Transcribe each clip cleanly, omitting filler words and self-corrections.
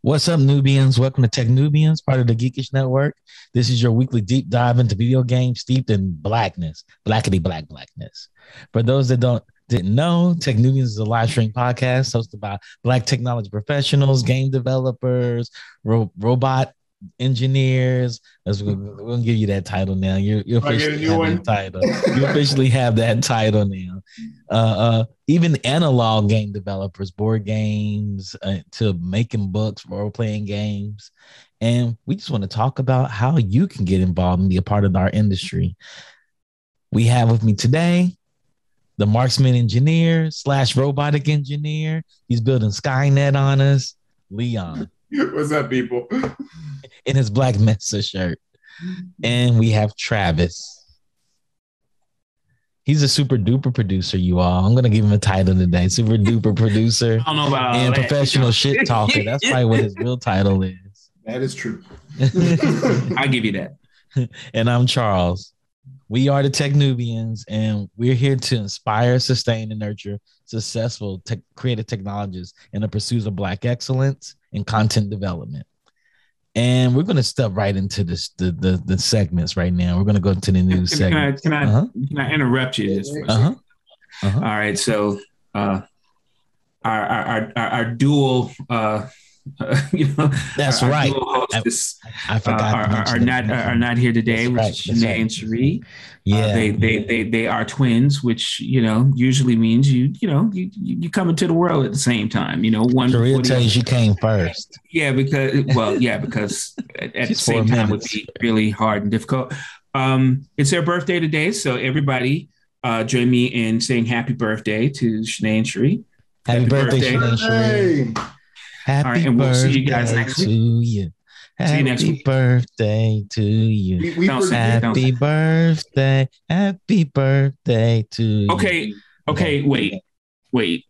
What's up, Nubians? Welcome to techn00bians, part of the Geekish Network. This is your weekly deep dive into video games steeped in blackness, blackity blackness. For those that didn't know, techn00bians is a live stream podcast hosted by Black technology professionals, game developers, robot engineers. We're gonna give you that title now. You officially have that title. You officially have that title now. Even analog game developers, board games, to making books, role playing games, and we just want to talk about how you can get involved and be a part of our industry. We have with me today the marksman engineer / robotic engineer. He's building Skynet on us, Leon. What's up, people? In his Black Mesa shirt. And we have Travis. He's a super duper producer, you all. I'm going to give him a title today. Super duper producer. I don't know about and professional shit talker. That's probably what his real title is. That is true. I'll give you that. And I'm Charles. We are the techn00bians, and we're here to inspire, sustain, and nurture successful creative technologists in the pursuit of Black excellence in content development. And we're going to step right into this the segments right now. We're going to go into the news segment. Can I interrupt you just for a second? All right. So our dual that's right. I forgot are not here today, which is Shanae and Cherie. Yeah, they are twins, which usually means you come into the world at the same time. One Cherie tells you came first. Yeah, because at the same time would be really hard and difficult. It's their birthday today, so everybody join me in saying happy birthday to Shanae and Cherie. Happy birthday, Shanae and Cherie. Happy right, and we'll see you guys next week. To you. Happy birthday to you. Happy birthday. Happy birthday to you. Okay, wait.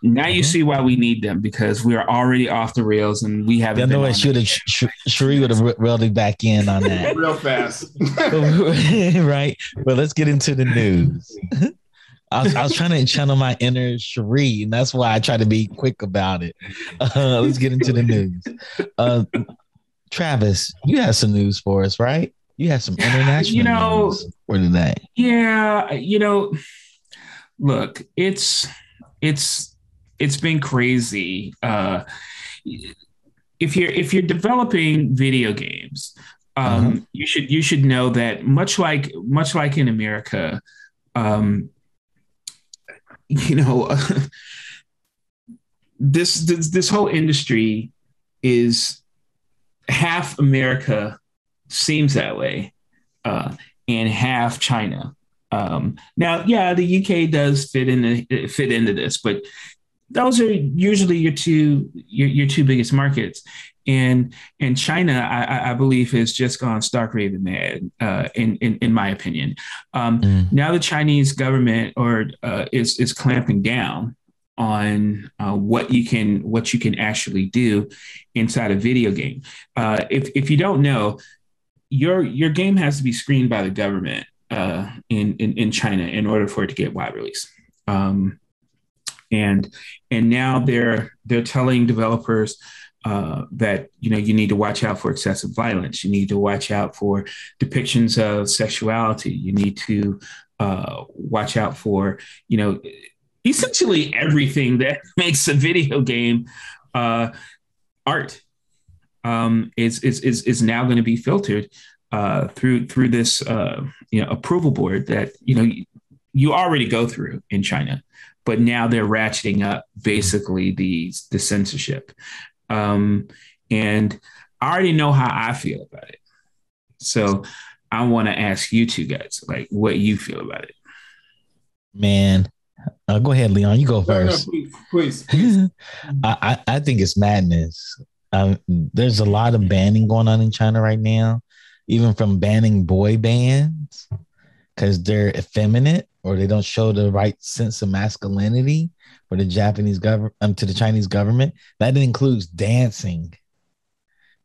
Now you see why we need them, because we are already off the rails and we haven't. I know it should have. Cherie would have reeled it back in on that real fast. Right. Well, let's get into the news. I was trying to channel my inner Cherie, and that's why I try to be quick about it. Let's get into the news. Travis, you have some news for us, right? You have some international news for today. Yeah, look, it's been crazy. If you're developing video games, you should know that much like in America. This whole industry is half America, seems that way, and half China. Now, the UK does fit into this, but those are usually your two biggest markets. And China, I believe, has just gone stark raving mad, in my opinion. Now the Chinese government is clamping down on what you can actually do inside a video game. If you don't know, your game has to be screened by the government in China in order for it to get wide release. And now they're telling developers that you need to watch out for excessive violence. You need to watch out for depictions of sexuality. You need to watch out for essentially everything that makes a video game art. Is now going to be filtered through this approval board that you already go through in China, but now they're ratcheting up basically the censorship. And I already know how I feel about it. So I want to ask you two guys, like, what you feel about it. Man, go ahead, Leon. You go first. No, please. I think it's madness. There's a lot of banning going on in China right now, even from banning boy bands because they're effeminate or they don't show the right sense of masculinity for the Japanese government, to the Chinese government. That includes dancing.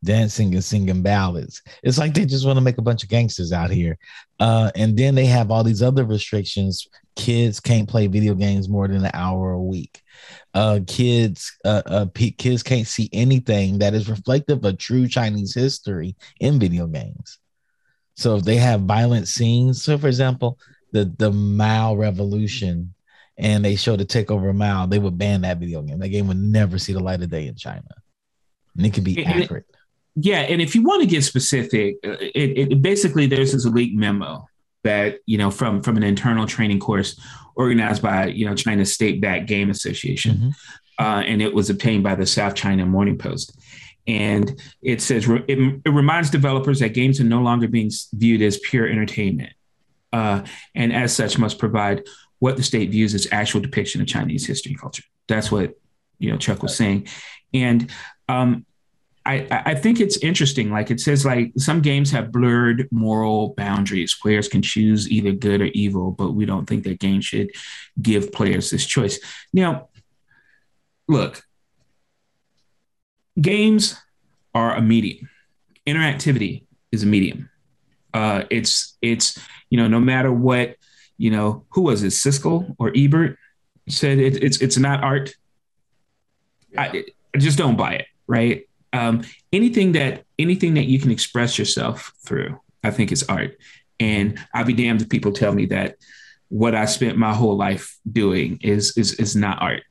dancing and singing ballads. It's like they just want to make a bunch of gangsters out here. And then they have all these other restrictions. Kids can't play video games more than an hour a week. Kids can't see anything that is reflective of true Chinese history in video games. So if they have violent scenes, so for example, the Mao Revolution, and they show the takeover of Mao, they would ban that video game. That game would never see the light of day in China. And it could be accurate. Yeah, and if you want to get specific, it basically there's this leaked memo that from an internal training course organized by China's state-backed game association, and it was obtained by the South China Morning Post. And it says it reminds developers that games are no longer being viewed as pure entertainment, and as such must provide what the state views as actual depiction of Chinese history and culture. That's what Chuck was saying, and I think it's interesting. Like it says, like some games have blurred moral boundaries. Players can choose either good or evil, but we don't think that games should give players this choice. Now, look, games are a medium. Interactivity is a medium. It's no matter what, who was it, Siskel or Ebert said it's not art. I just don't buy it, right? Anything that you can express yourself through, I think is art. And I'll be damned if people tell me that what I spent my whole life doing is not art.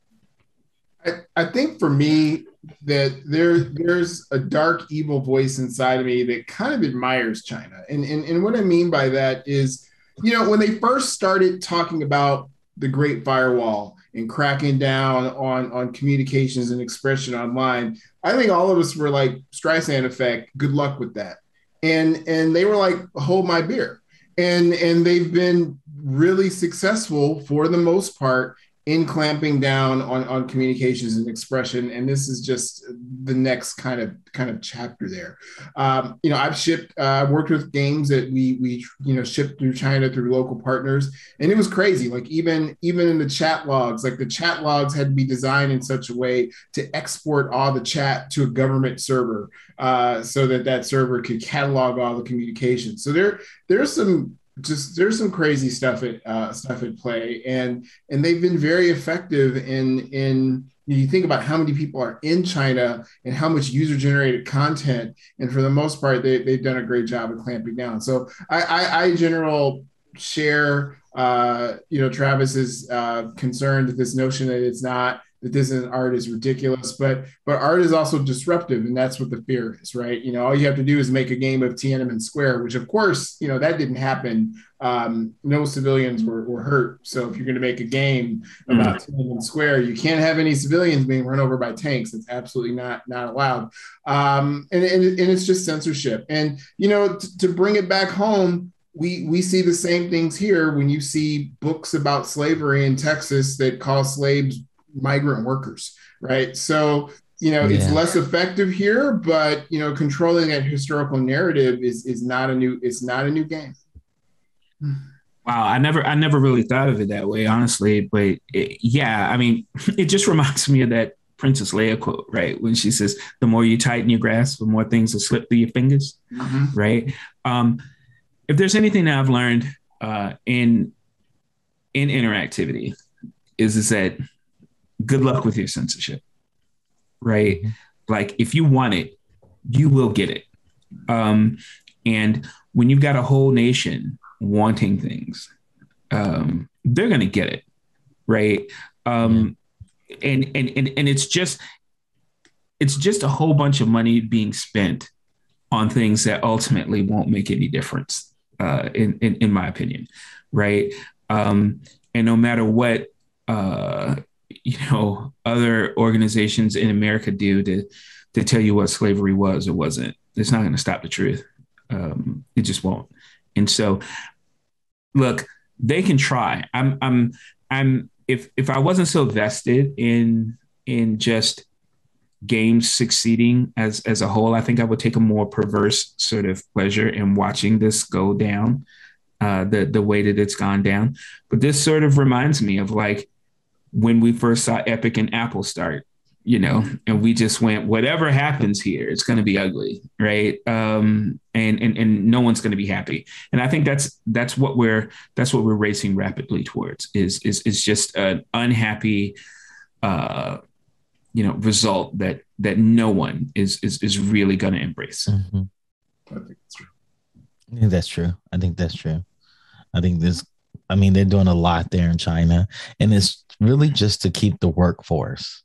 I think for me that there's a dark evil voice inside of me that kind of admires China. And what I mean by that is, when they first started talking about the Great Firewall and cracking down on communications and expression online, I think all of us were like, Streisand effect, good luck with that. And they were like, hold my beer. And they've been really successful for the most part in clamping down on communications and expression. And this is just the next kind of chapter there. I've worked with games that we shipped through China through local partners. And it was crazy. Like even in the chat logs, like the chat logs had to be designed in such a way to export all the chat to a government server so that server could catalog all the communications. So there's some crazy stuff at play, and they've been very effective in you think about how many people are in China and how much user generated content, and for the most part they've done a great job of clamping down. So I in general share Travis's concern that this notion that this isn't art is ridiculous, but art is also disruptive, and that's what the fear is, right? All you have to do is make a game of Tiananmen Square, which of course, that didn't happen. No civilians were hurt. So if you're going to make a game about Tiananmen Square, you can't have any civilians being run over by tanks. It's absolutely not allowed. And it's just censorship. And, to bring it back home, we see the same things here when you see books about slavery in Texas that call slaves migrant workers, right? So, it's less effective here, but, controlling that historical narrative is not a new game. Wow. I never really thought of it that way, honestly, but it just reminds me of that Princess Leia quote, right? When she says, the more you tighten your grasp, the more things will slip through your fingers, right? If there's anything that I've learned in interactivity is that good luck with your censorship, right? Like if you want it, you will get it. And when you've got a whole nation wanting things, they're going to get it, right? And it's just a whole bunch of money being spent on things that ultimately won't make any difference, in my opinion, right? And no matter what other organizations in America do to tell you what slavery was or wasn't, it's not going to stop the truth. It just won't. And so, look, they can try. If I wasn't so vested in just games succeeding as a whole, I think I would take a more perverse sort of pleasure in watching this go down, the way that it's gone down. But this sort of reminds me of like when we first saw Epic and Apple start and we just went, whatever happens here, it's going to be ugly, right? And no one's going to be happy. And I think that's what we're racing rapidly towards is just an unhappy, result that no one is really going to embrace. Mm-hmm. I think that's true. I think that's true. I think they're doing a lot there in China, and it's really just to keep the workforce,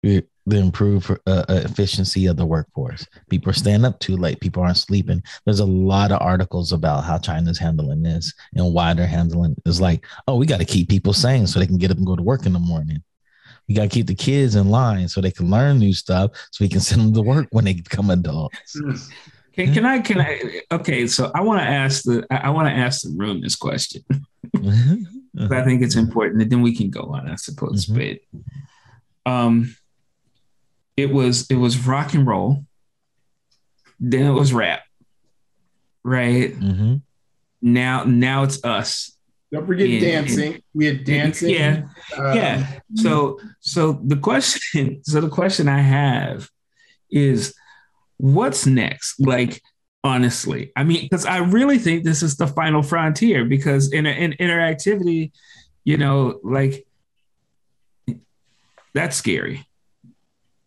the improve efficiency of the workforce. People are staying up too late. People aren't sleeping. There's a lot of articles about how China's handling this and why they're handling. It's like, oh, we got to keep people sane so they can get up and go to work in the morning. We got to keep the kids in line so they can learn new stuff so we can send them to work when they become adults. Can I? Okay, so I want to ask the room this question. I think it's important, and then we can go on, I suppose. Mm-hmm. But it was rock and roll, then it was rap, right? Mm-hmm. Now it's us. Don't forget dancing. We had dancing. Yeah. So the question I have is, what's next? Like, honestly, I mean, because I really think this is the final frontier, because in interactivity, like, that's scary.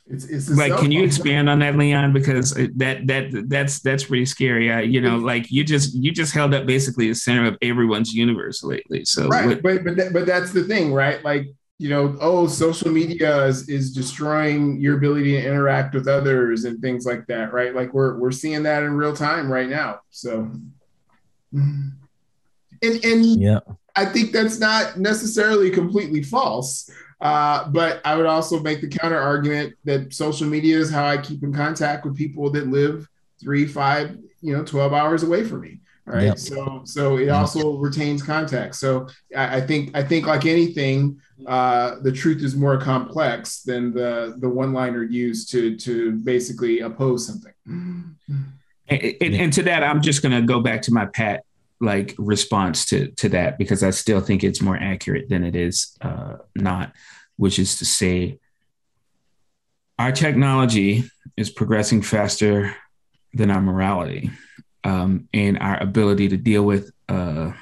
It's like, can you expand on that, Leon? Because that's pretty scary. Like you just held up basically the center of everyone's universe lately. So right, but that's the thing, right? Like, social media is destroying your ability to interact with others and things like that, right? Like we're seeing that in real time right now. So, and yeah. I think that's not necessarily completely false. But I would also make the counter argument that social media is how I keep in contact with people that live 3, 5, 12 hours away from me. All right. Yep. So it also retains contact. So I think like anything, the truth is more complex than the one-liner used to basically oppose something. And to that, I'm just going to go back to my pat response to that, because I still think it's more accurate than it is not, which is to say, our technology is progressing faster than our morality, and our ability to deal with the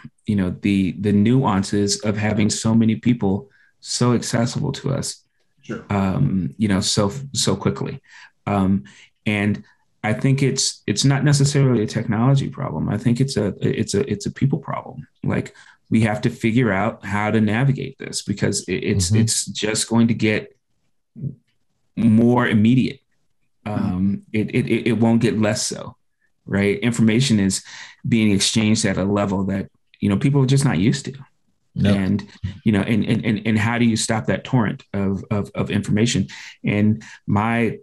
nuances of having so many people so accessible to us, sure. So quickly, and I think it's not necessarily a technology problem. I think it's a people problem. Like, we have to figure out how to navigate this, because it's just going to get more immediate. It won't get less so, right? Information is being exchanged at a level that people are just not used to. Nope. And how do you stop that torrent of information? And I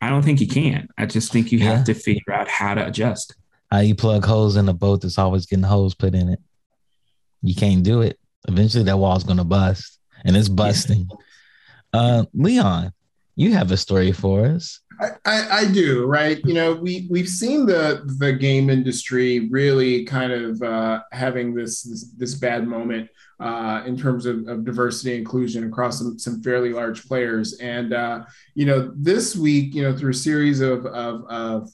don't think you can. I just think you have to figure out how to adjust. How you plug holes in a boat that's always getting holes put in it. You can't do it. Eventually that wall's going to bust, and it's busting. Leon, you have a story for us. I do, right? We've seen the game industry really kind of having this bad moment in terms of diversity and inclusion across some fairly large players. And, this week, through a series of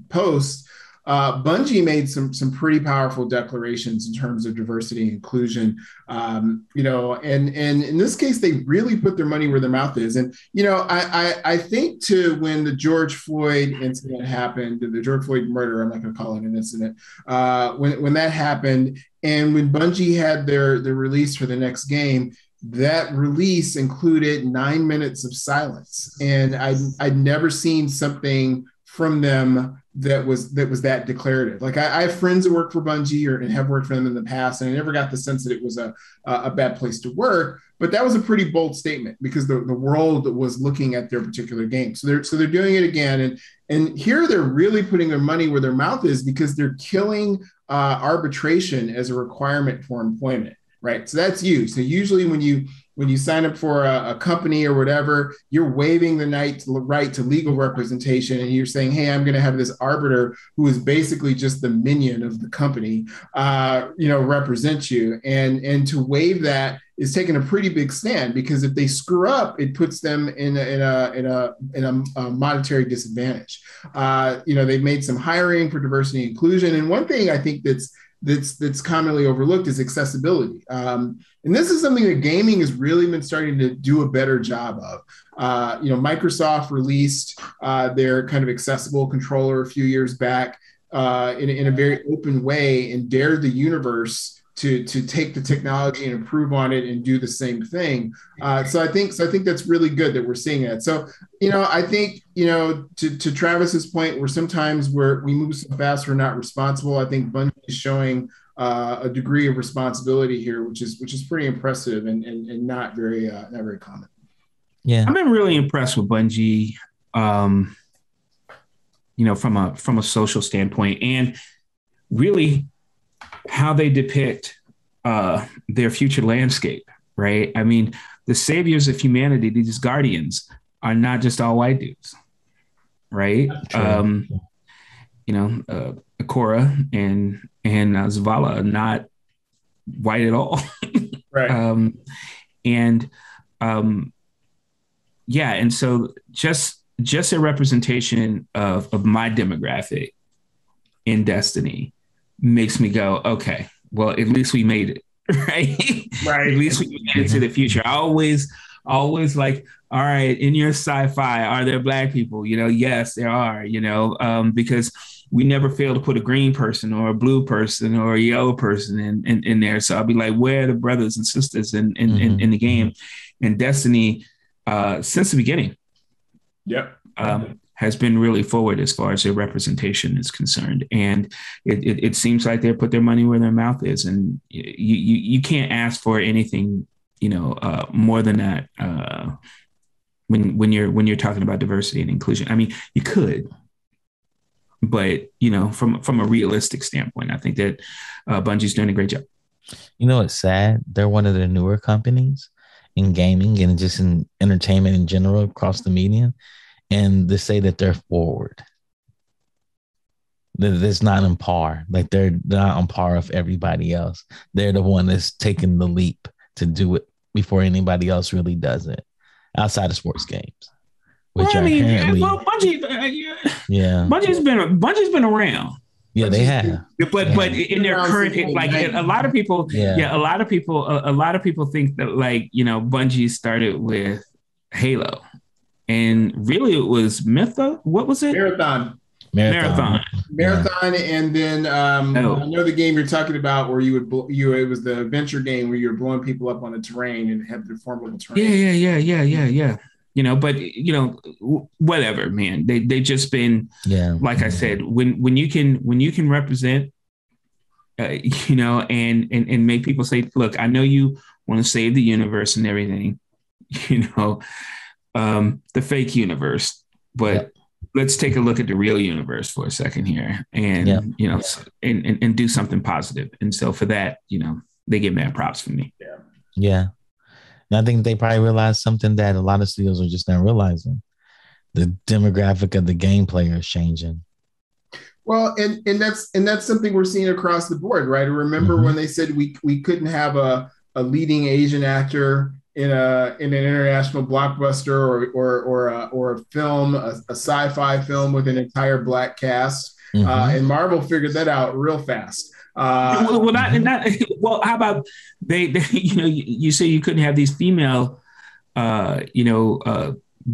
posts, Bungie made some pretty powerful declarations in terms of diversity and inclusion, and in this case, they really put their money where their mouth is. And, I think when the George Floyd incident happened, the George Floyd murder, I'm not going to call it an incident, when that happened, and when Bungie had their release for the next game, that release included 9 minutes of silence. And I'd never seen something from them that was that declarative. Like, I have friends that work for Bungie and have worked for them in the past, and I never got the sense that it was a bad place to work. But that was a pretty bold statement, because the world was looking at their particular game. So they're doing it again, and here they're really putting their money where their mouth is, because they're killing arbitration as a requirement for employment. Right. So that's you. So usually when you when you sign up for a company or whatever, you're waiving the right to legal representation, and you're saying, hey, I'm going to have this arbiter who is basically just the minion of the company, represent you. And to waive that is taking a pretty big stand, because if they screw up, it puts them in a monetary disadvantage. They've made some hiring for diversity and inclusion, and one thing I think that's commonly overlooked is accessibility. And this is something that gaming has really been starting to do a better job of. Microsoft released their kind of accessible controller a few years back in a very open way, and dared the universe to take the technology and improve on it and do the same thing. So I think that's really good that we're seeing that. So, I think, to Travis's point, where sometimes we move so fast, we're not responsible. I think Bungie is showing a degree of responsibility here, which is pretty impressive and not very common. Yeah. I've been really impressed with Bungie, from a social standpoint, and really how they depict their future landscape, right? I mean, the saviors of humanity, these guardians, are not just all white dudes, right? Akora and Zavala are not white at all. Right. And so just a representation of my demographic in Destiny makes me go, okay, well, at least we made it, right? Right. At least we made it to the future. I always like, all right, in your sci-fi, are there Black people? Yes, there are, because we never fail to put a green person or a blue person or a yellow person in there. So I'll be like, where are the brothers and sisters in the game? And Destiny, since the beginning, has been really forward as far as their representation is concerned. And it seems like they put their money where their mouth is. And you can't ask for anything, more than that when you're talking about diversity and inclusion. I mean, you could, but, from a realistic standpoint, I think that Bungie's doing a great job. It's sad. They're one of the newer companies in gaming and just in entertainment in general across the media. And to say that they're forward, that it's not on par, like they're not on par with everybody else. They're the one that's taking the leap to do it before anybody else really does it outside of sports games. Which Bungie, Bungie's been around. Yeah, they have. But in their current, a lot of people think that Bungie started with Halo. And really, it was What was it? Marathon. And then I know the game you're talking about, where it was the adventure game where you were blowing people up on the terrain and had the formidable terrain. Yeah. Whatever, man. They just been, like I said, when you can represent, and make people say, look, I know you want to save the universe and everything, the fake universe, but let's take a look at the real universe for a second here, and and do something positive. And so for that, they get mad props from me. Yeah. And I think they probably realized something that a lot of studios are just not realizing. The demographic of the game player is changing. Well, and that's something we're seeing across the board, right? Remember when they said we couldn't have a leading Asian actor in an international blockbuster or a film, a sci-fi film with an entire Black cast, and Marvel figured that out real fast. How about they you say you couldn't have these female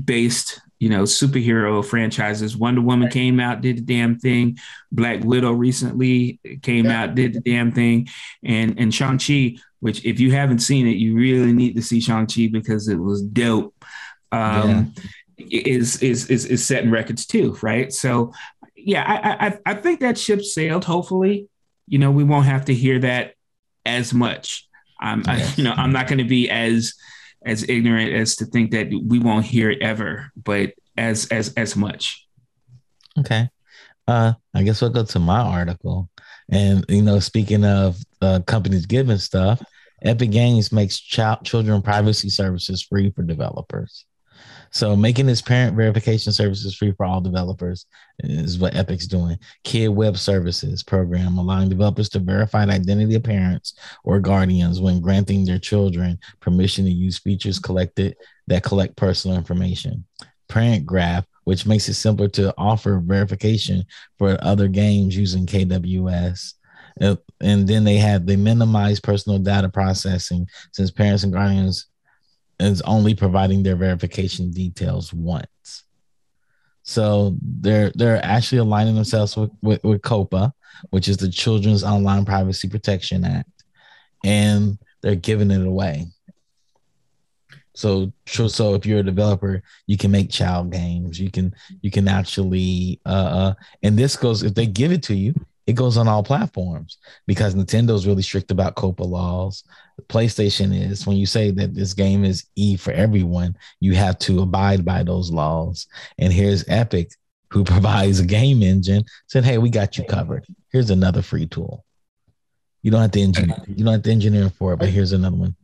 based superhero franchises. Wonder Woman came out, did the damn thing. Black Widow recently came out, did the damn thing. And Shang-Chi, which if you haven't seen it, you really need to see Shang-Chi because it was dope. Is setting records too, right? So I think that ship sailed. Hopefully, we won't have to hear that as much. I'm not going to be as ignorant as to think that we won't hear it ever, but as much. Okay. I guess we'll go to my article. And, speaking of companies giving stuff, Epic Games makes children privacy services free for developers. So making this parent verification services free for all developers is what Epic's doing. Kid Web Services program, allowing developers to verify the identity of parents or guardians when granting their children permission to use features that collect personal information. Parent Graph, which makes it simpler to offer verification for other games using KWS. And then they minimize personal data processing, since parents and guardians is only providing their verification details once. So they're actually aligning themselves with COPPA, which is the Children's Online Privacy Protection Act, and they're giving it away. So if you're a developer, you can make child games. You can actually and this goes, if they give it to you, it goes on all platforms, because Nintendo's really strict about COPPA laws. PlayStation is, when you say that this game is E for everyone, you have to abide by those laws. And here's Epic, who provides a game engine, said, "Hey, we got you covered. Here's another free tool. You don't have to engineer for it, but here's another one."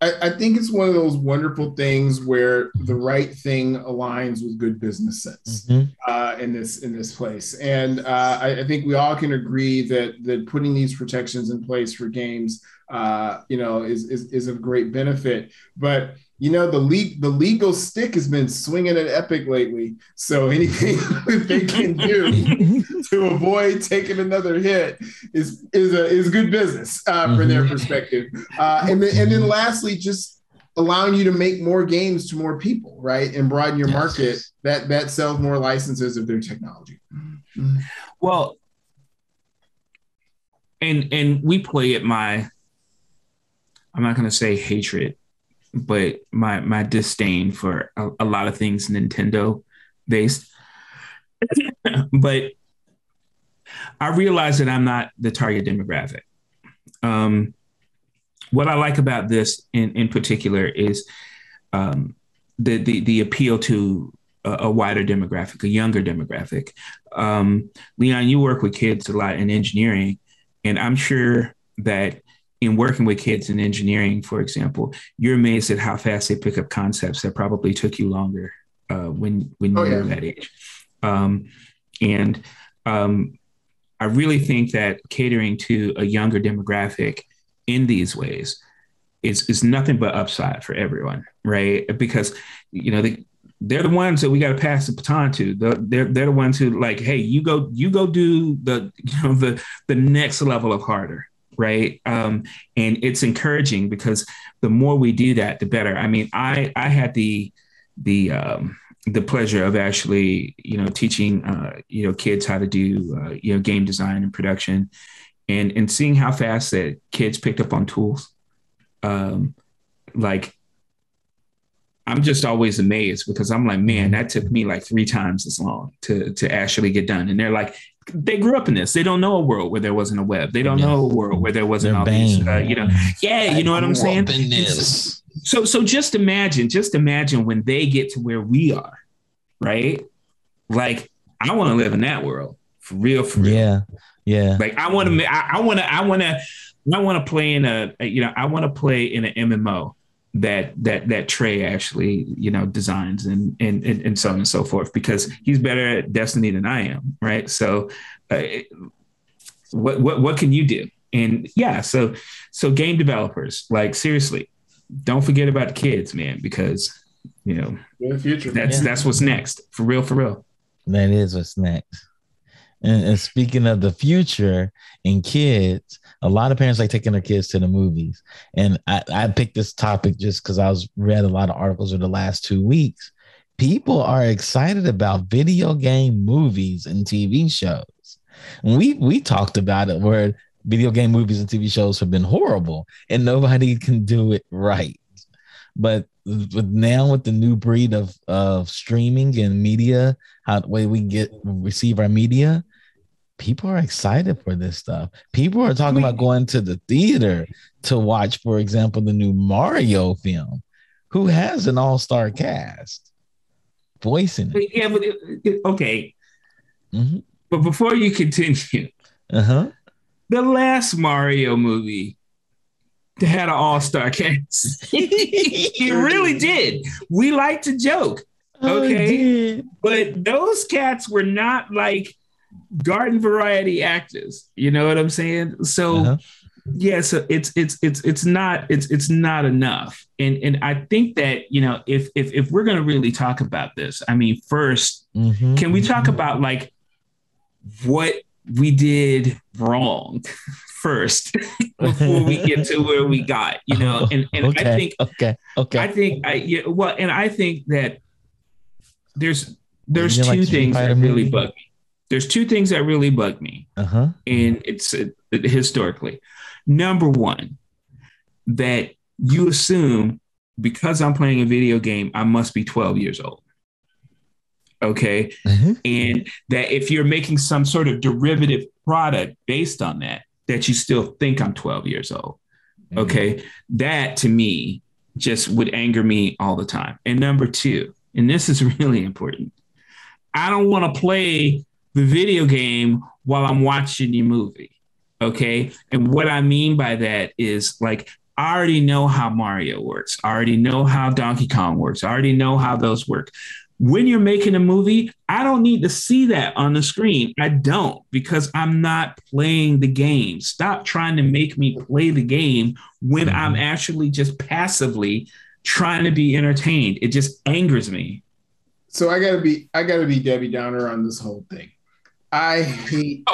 I think it's one of those wonderful things where the right thing aligns with good business sense in this place, and I think we all can agree that putting these protections in place for games, is of great benefit. But the legal stick has been swinging at Epic lately, so anything that they can do to avoid taking another hit is good business from their perspective. And then lastly, just allowing you to make more games to more people, right, and broaden your market that sells more licenses of their technology. Well, and we play at I'm not going to say hatred, but my disdain for a lot of things Nintendo based. But I realize that I'm not the target demographic. What I like about this in particular is the appeal to a wider demographic, a younger demographic. Leon, you work with kids a lot in engineering, and I'm sure that in working with kids in engineering, for example, you're amazed at how fast they pick up concepts that probably took you longer when you were that age. I really think that catering to a younger demographic in these ways is nothing but upside for everyone, right? Because they're the ones that we got to pass the baton to. They're the ones who, like, hey, you go do the next level of harder. Right. And it's encouraging, because the more we do that, the better. I mean, I had the pleasure of actually, teaching, kids how to do, game design and production, and seeing how fast that kids picked up on tools. Like, I'm just always amazed, because I'm like, man, that took me like 3 times as long to actually get done. And they're like, they grew up in this. They don't know a world where there wasn't a web. They don't know a world where there wasn't all these, you know what I'm saying? So just imagine when they get to where we are, right? Like, I want to live in that world for real. Yeah. Like, I want to play in an MMO that Trey actually, designs and so on and so forth, because he's better at Destiny than I am. Right. So what can you do? And so game developers, like, seriously, don't forget about the kids, man, because, in the future, that's what's next. For real. That is what's next. And speaking of the future and kids, a lot of parents like taking their kids to the movies. And I picked this topic just because I read a lot of articles over the last 2 weeks. People are excited about video game movies and TV shows. And we talked about it, where video game movies and TV shows have been horrible and nobody can do it right. But now with the new breed of streaming and media, how the way we receive our media, people are excited for this stuff. People are talking about going to the theater to watch, for example, the new Mario film, who has an all-star cast voicing it. Yeah, but okay. Mm-hmm. But before you continue, the last Mario movie had an all-star cast. It really did. We like to joke. Okay. But those cats were not like garden variety actors. You know what I'm saying? So yeah, so it's not enough. And I think that, you know, if we're gonna really talk about this, I mean, first, can we talk about like what we did wrong first before we get to where we got, you know? And I think I think that there's two things that really bug me. There's two things that really bug me. And it's historically. Number one, that you assume because I'm playing a video game, I must be 12 years old. Okay. And that if you're making some sort of derivative product based on that, that you still think I'm 12 years old. Okay. That to me just would anger me all the time. And number two, and this is really important, I don't want to play the video game while I'm watching your movie. Okay. And what I mean by that is like, I already know how Mario works. I already know how Donkey Kong works. I already know how those work. When you're making a movie, I don't need to see that on the screen. I don't, because I'm not playing the game. Stop trying to make me play the game when I'm actually just passively trying to be entertained. It just angers me. So I gotta be Debbie Downer on this whole thing. I hate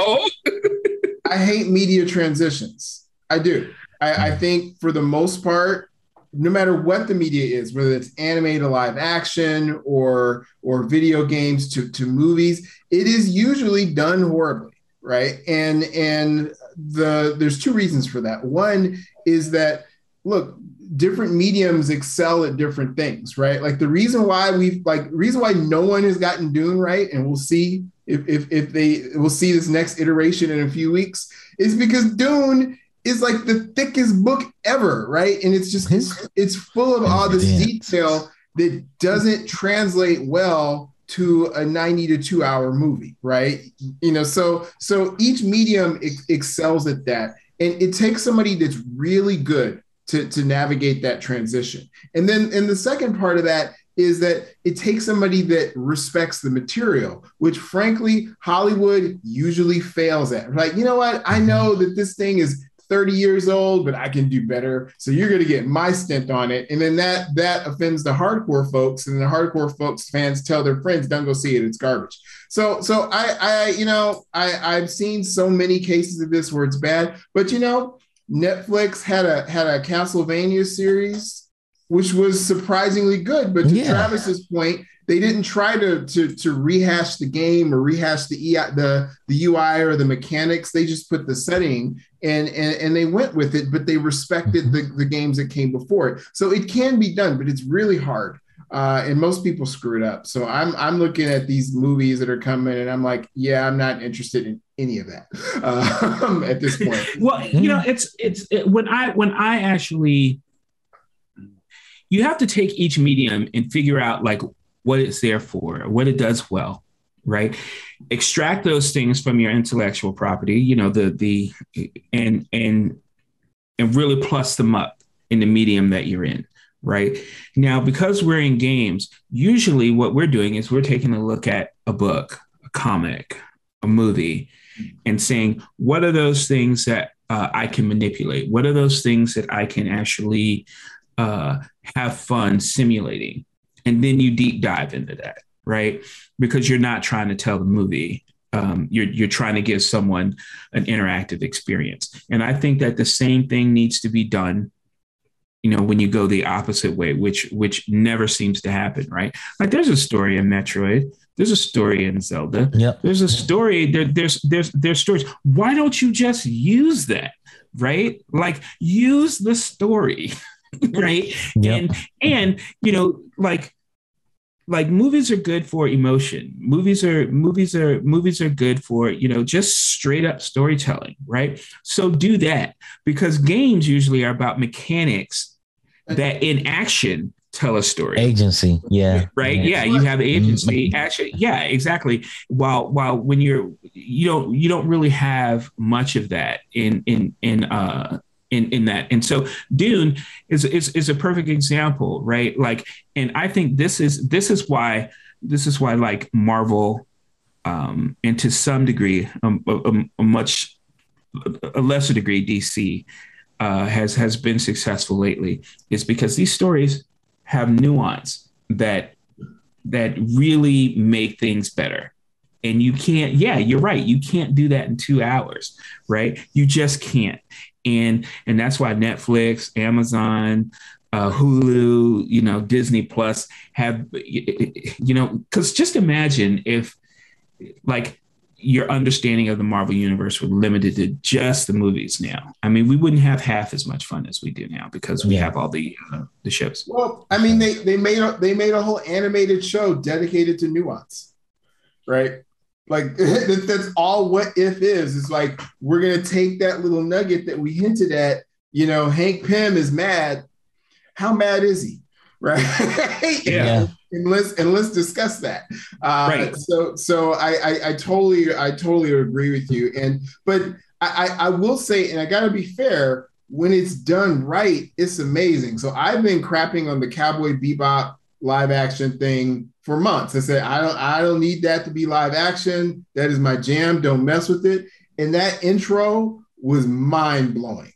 media transitions. I do. I think for the most part, no matter what the media is, whether it's anime to live action or video games to movies, it is usually done horribly, right? And there's two reasons for that. One is that, look, different mediums excel at different things, right? Like the reason why no one has gotten Dune right, and we'll see we'll see this next iteration in a few weeks, is because Dune is like the thickest book ever, right? And it's just it's full of all this detail that doesn't translate well to a 90 to 2 hour movie, right? You know, so each medium excels at that, and it takes somebody that's really good to navigate that transition. And the second part of that is that it takes somebody that respects the material, which frankly Hollywood usually fails at. Like, you know what? I know that this thing is 30 years old, but I can do better. So you're going to get my stint on it. And then that offends the hardcore folks, and the hardcore folks fans tell their friends, don't go see it. It's garbage. So I've seen so many cases of this where it's bad, but you know, Netflix had a Castlevania series, which was surprisingly good. But to Travis's point, they didn't try to rehash the game or rehash the UI or the mechanics. They just put the setting and they went with it, but they respected the games that came before it. So it can be done, but it's really hard. And most people screw it up. So I'm looking at these movies that are coming, and I'm like, yeah, I'm not interested in any of that at this point. Well, you know, when I actually, you have to take each medium and figure out like what it's there for, what it does well, right? Extract those things from your intellectual property, you know, and really plus them up in the medium that you're in. Right now, because we're in games, usually what we're doing is we're taking a look at a book, a comic, a movie, and saying, what are those things that I can manipulate? What are those things that I can actually have fun simulating? And then you deep dive into that, right? Because you're not trying to tell the movie. You're trying to give someone an interactive experience. And I think that the same thing needs to be done, you know, when you go the opposite way, which never seems to happen, right? Like there's a story in Metroid, there's a story in Zelda, there's a story, there's stories. Why don't you just use that, right? Like use the story, right? And you know, like movies are good for emotion. Movies are good for, you know, just straight up storytelling, right? So do that, because games usually are about mechanics that in action tell a story. Agency, right. Yeah, you have agency, action. Yeah, exactly. While when you don't really have much of that in in that. And so Dune is a perfect example, right? Like, and I think this is why like Marvel, and to some degree, a lesser degree, DC has been successful lately, is because these stories have nuance that really make things better. And you can't, yeah, you're right. You can't do that in 2 hours, right? You just can't. And that's why Netflix, Amazon, Hulu, Disney Plus have, because just imagine if like your understanding of the Marvel universe were limited to just the movies now. I mean, we wouldn't have half as much fun as we do now because we have all the shows. Well, I mean, they made a whole animated show dedicated to nuance, right? Like that's all What If is. It's like we're gonna take that little nugget that we hinted at. Hank Pym is mad. How mad is he? Right? Yeah. And let's discuss that. Right. So I totally agree with you. But I will say, and I got to be fair, when it's done right, it's amazing. So I've been crapping on the Cowboy Bebop live action thing for months. I said I don't need that to be live action. That is my jam. Don't mess with it. And that intro was mind blowing.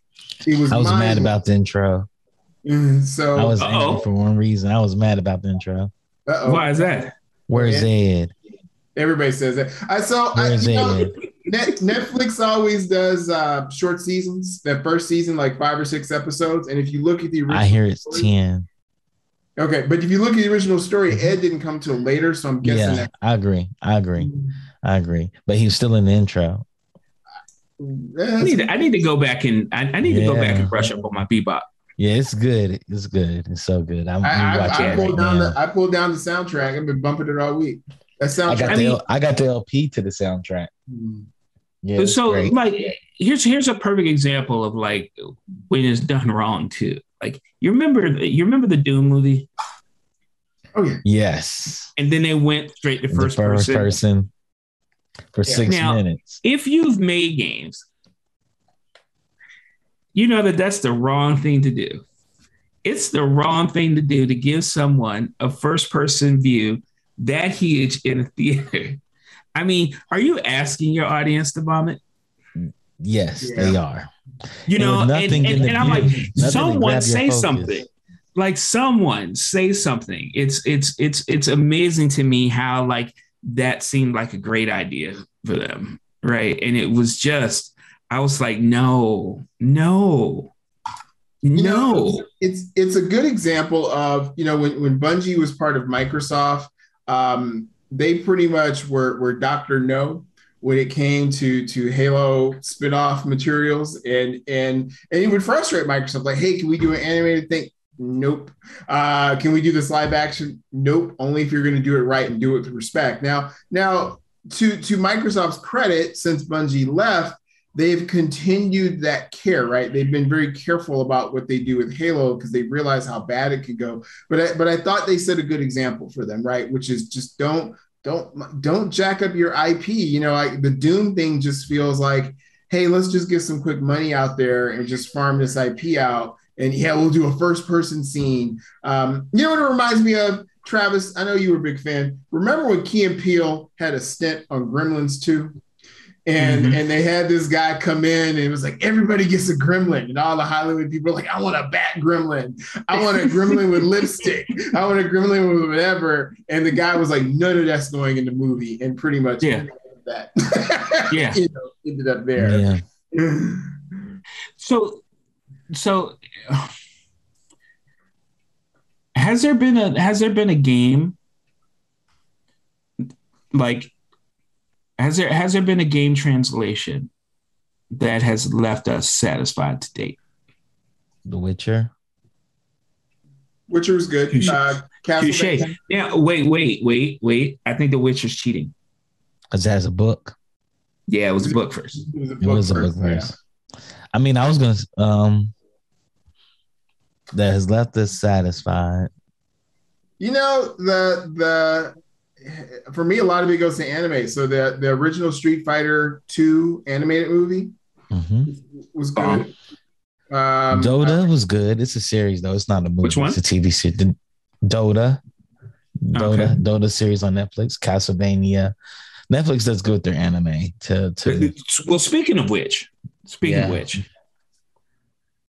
I was mad about the intro. So I was angry for one reason. I was mad about the intro. Why is that? Where's Ed? Everybody says that. Netflix always does short seasons. That first season, like 5 or 6 episodes. And if you look at the original, I hear it's 10. Okay, but if you look at the original story, Ed didn't come till later, so I'm guessing that. I agree. But he was still in the intro. I need to go back and go back and brush up on my Bebop. Yeah, it's good. It's good. It's so good. I pulled down the soundtrack. I've been bumping it all week. That soundtrack. I got the LP to the soundtrack. Yeah. So great. Like, here's a perfect example of like when it's done wrong too. Like you remember the Doom movie? Oh yeah. Yes. And then they went straight to first person for 6 minutes. If you've made games, you know that's the wrong thing to do. It's the wrong thing to do to give someone a first-person view that huge in a theater. I mean, are you asking your audience to vomit? Yes, they are. And I'm like, someone say something. Like someone say something. It's amazing to me how like that seemed like a great idea for them, right? And it was just, I was like, no. It's a good example of, when Bungie was part of Microsoft, they pretty much were Dr. No when it came to Halo spinoff materials, and it would frustrate Microsoft. Like, hey, can we do an animated thing? Nope. Can we do this live action? Nope. Only if you're going to do it right and do it with respect. Now, to Microsoft's credit, since Bungie left, they've continued that care, right? They've been very careful about what they do with Halo because they realize how bad it could go. But I thought they set a good example for them, right? Which is just don't jack up your IP. The Doom thing just feels like, hey, let's just get some quick money out there and just farm this IP out. And yeah, we'll do a first person scene. You know what it reminds me of, Travis? I know you were a big fan. Remember when Key and Peele had a stint on Gremlins 2? And they had this guy come in and it was like, everybody gets a gremlin. And all the Hollywood people are like, I want a bat gremlin. I want a gremlin with lipstick. I want a gremlin with whatever. And the guy was like, none of that's going in the movie. And pretty much that ended up there. Yeah. So has there been a game like, Has there been a game translation that has left us satisfied to date? The Witcher. Witcher was good. Touche. Yeah. Wait. I think The Witcher's cheating. Because it has a book. Yeah, it was a book first. It was a book first. Yeah. I mean, I was gonna. That has left us satisfied. For me, a lot of it goes to anime. So the original Street Fighter 2 animated movie was good. Dota was good. It's a series though. It's not a movie. Which one? It's a TV series. Dota. Okay. Dota series on Netflix. Castlevania. Netflix does good with their anime. Well, speaking of which,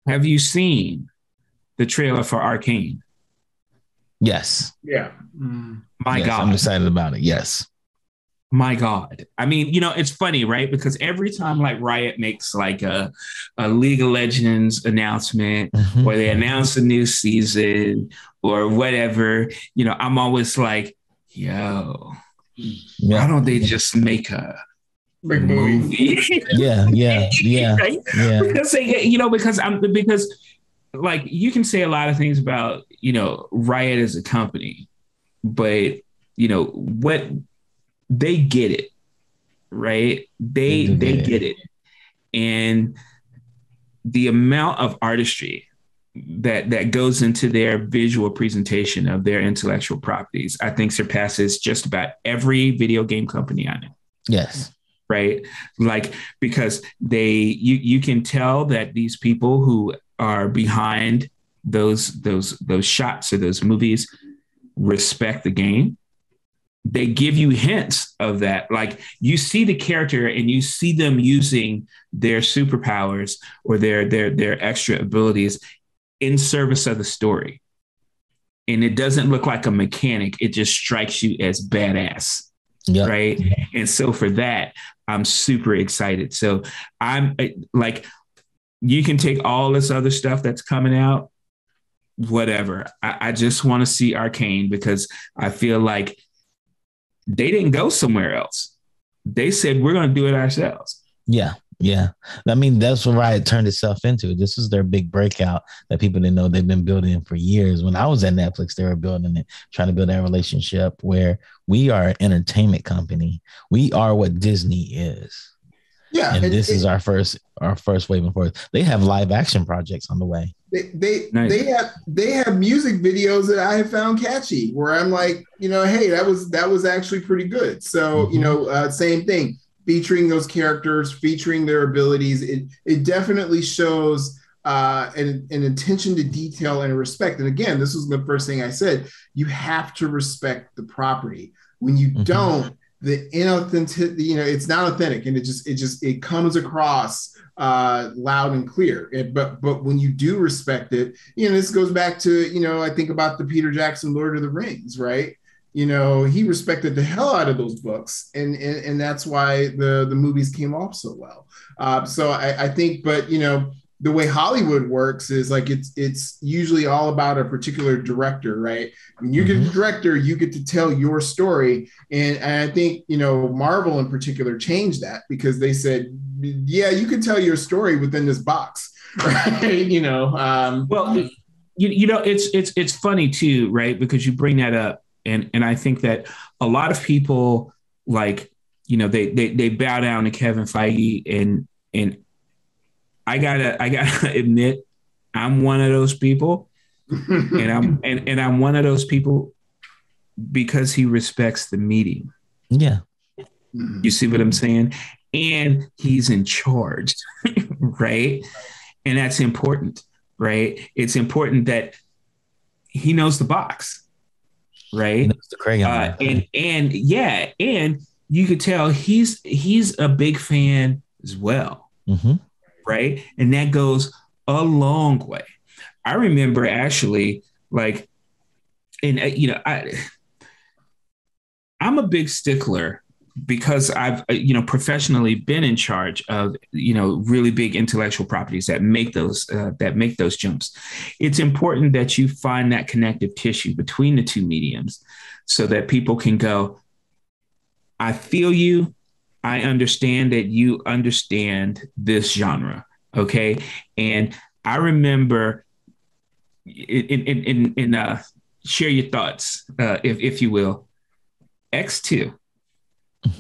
have you seen the trailer for Arcane? Yes. Yeah. My God. I'm excited about it. Yes. My God. I mean, it's funny, right? Because every time like Riot makes like a League of Legends announcement or they announce a new season or whatever, I'm always like, yo, why don't they just make a big movie? Yeah. Right? Yeah. Because like you can say a lot of things about, Riot as a company, but what they get it, right? They get it. And the amount of artistry that goes into their visual presentation of their intellectual properties, I think surpasses just about every video game company I know. Yes. Right. Like, because you can tell that these people who are behind those shots or those movies respect the game. They give you hints of that. Like you see the character and you see them using their superpowers or their extra abilities in service of the story. And it doesn't look like a mechanic. It just strikes you as badass. Yep. Right. And so for that, I'm super excited. So I'm like, you can take all this other stuff that's coming out, whatever. I just want to see Arcane because I feel like they didn't go somewhere else. They said, we're going to do it ourselves. Yeah. I mean, that's what Riot turned itself into. This was their big breakout that people didn't know they've been building for years. When I was at Netflix, they were building it, trying to build that relationship where we are an entertainment company. We are what Disney is. Yeah. And this is our first wave and forth. They have live action projects on the way. They have music videos that I have found catchy where I'm like, hey, that was actually pretty good. So, same thing, featuring those characters, featuring their abilities. It definitely shows an attention to detail and respect. And again, this was the first thing I said, you have to respect the property. When you don't, the inauthentic, it's not authentic, and it comes across loud and clear. But when you do respect it, this goes back to, I think about the Peter Jackson Lord of the Rings, right? He respected the hell out of those books, and that's why the movies came off so well. So I think, but the way Hollywood works is like it's usually all about a particular director, right? When you get a director, you get to tell your story, and I think Marvel in particular changed that because they said, yeah, you can tell your story within this box, right? Well, it's funny too, right? Because you bring that up, and I think that a lot of people like they bow down to Kevin Feige, and I gotta admit, I'm one of those people, and I'm one of those people because he respects the medium. Yeah, you see what I'm saying? And he's in charge, right? And that's important, right? It's important that he knows the box, right? He knows the crayon. And you could tell he's a big fan as well. Right. And that goes a long way. I remember actually like, and I'm a big stickler because I've, professionally been in charge of, really big intellectual properties that make those jumps. It's important that you find that connective tissue between the two mediums so that people can go, I feel you. I understand that you understand this genre. Okay. And I remember share your thoughts, if you will, X2,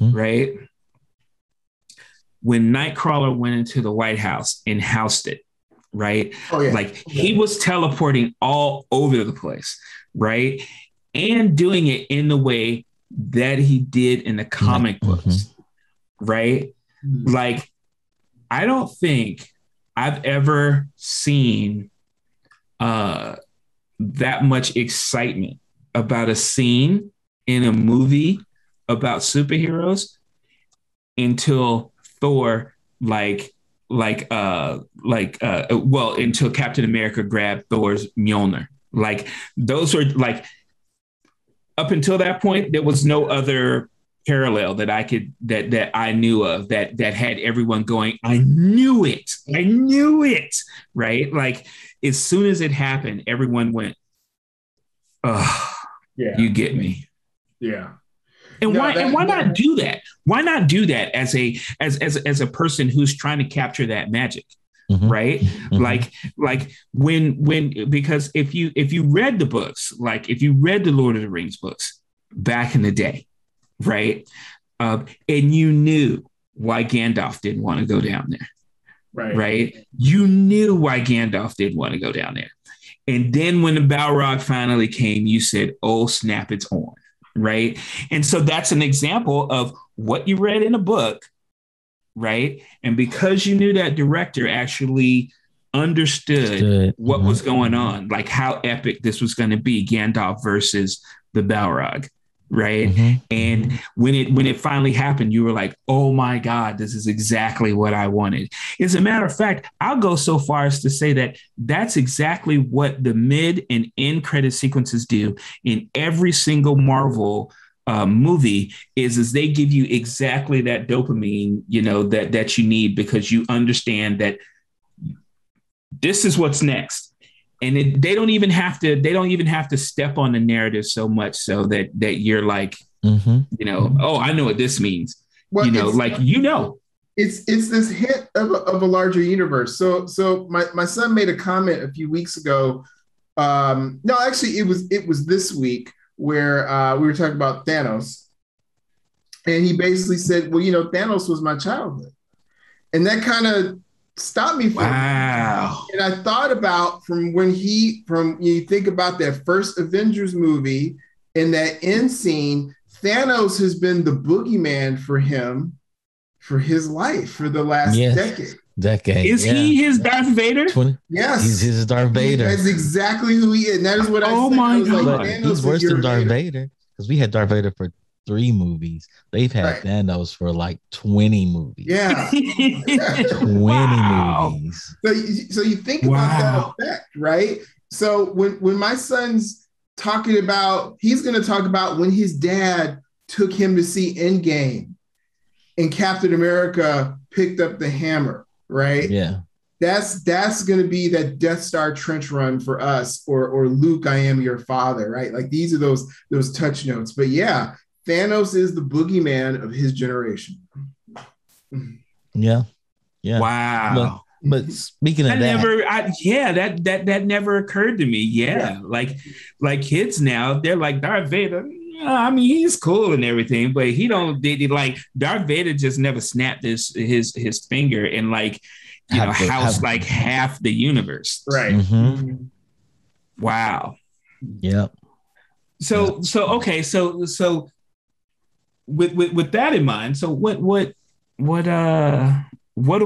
right? When Nightcrawler went into the White House and housed it, right? Oh, yeah. Like he was teleporting all over the place, right? And doing it in the way that he did in the comic books. Right? Like, I don't think I've ever seen that much excitement about a scene in a movie about superheroes until Thor until Captain America grabbed Thor's Mjolnir. Like those were like up until that point, there was no other parallel that I knew of that had everyone going, I knew it, right? Like as soon as it happened, everyone went, oh, yeah, you get me. Yeah. And why not do that? Why not do that as a person who's trying to capture that magic? Mm-hmm. Right. Mm-hmm. Like when because if you read the books, like if you read the Lord of the Rings books back in the day, right. And you knew why Gandalf didn't want to go down there. Right. You knew why Gandalf didn't want to go down there. And then when the Balrog finally came, you said, oh, snap, it's on. Right. And so that's an example of what you read in a book. Right. And because you knew that director actually understood what mm-hmm. was going on, like how epic this was going to be, Gandalf versus the Balrog. Right. Mm-hmm. And when it finally happened, you were like, oh, my God, this is exactly what I wanted. As a matter of fact, I'll go so far as to say that that's exactly what the mid and end credit sequences do in every single Marvel movie is they give you exactly that dopamine, that you need because you understand that this is what's next. And they don't even have to step on the narrative so much so that you're like, mm-hmm. Oh, I know what this means. Well, it's this hint of a larger universe. So my son made a comment a few weeks ago. No, actually it was this week where we were talking about Thanos. And he basically said, well, Thanos was my childhood. And that kind of stopped me from wow. And I thought about from when you think about that first Avengers movie and that end scene, Thanos has been the boogeyman for him for his life for the last decade. Is he his Darth Vader? Yes. He's his Darth Vader. That's exactly who he is. And that is what I said. Oh my God. Like, he's worse than Darth Vader because we had Darth Vader for 3 movies. They've had Thanos for like 20 movies. Yeah. 20 movies. So you think about that effect, right? So when my son's talking about, he's going to talk about when his dad took him to see Endgame and Captain America picked up the hammer, right? Yeah. That's going to be that Death Star trench run for us or Luke, I am your father, right? Like these are those touch notes. But yeah, Thanos is the boogeyman of his generation. Yeah. Wow. But speaking of that never occurred to me. Yeah. Like kids now, they're like Darth Vader. I mean, he's cool and everything, but like Darth Vader just never snapped his finger and housed like half the universe. Right. Mm-hmm. Wow. Yeah. So okay. So with that in mind, so what are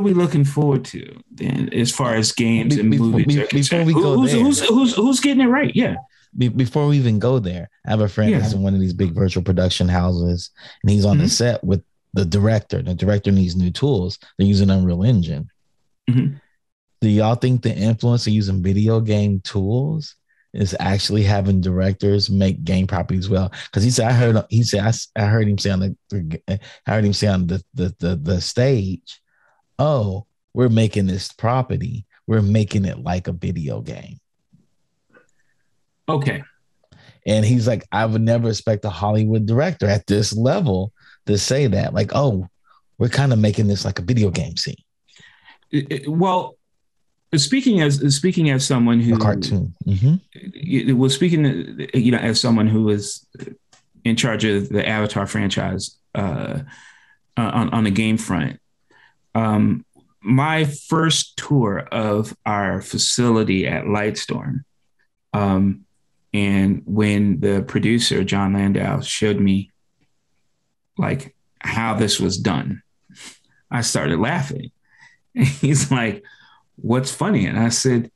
we looking forward to then as far as games and movies are concerned? Who's getting it right? Yeah. Before we even go there, I have a friend who's in one of these big virtual production houses, and he's on the set with the director. The director needs new tools. They're using Unreal Engine. Mm-hmm. Do y'all think the influence of using video game tools is actually having directors make game properties well? Because he said, I heard him say on the stage, oh, we're making this property. We're making it like a video game. Okay. And he's like, I would never expect a Hollywood director at this level to say that. Like, oh, we're kind of making this like a video game scene. Well, speaking as someone who a cartoon, mm-hmm. Speaking, as someone who was in charge of the Avatar franchise on the game front, my first tour of our facility at Lightstorm, and when the producer John Landau showed me like how this was done, I started laughing. He's like, what's funny? And I said,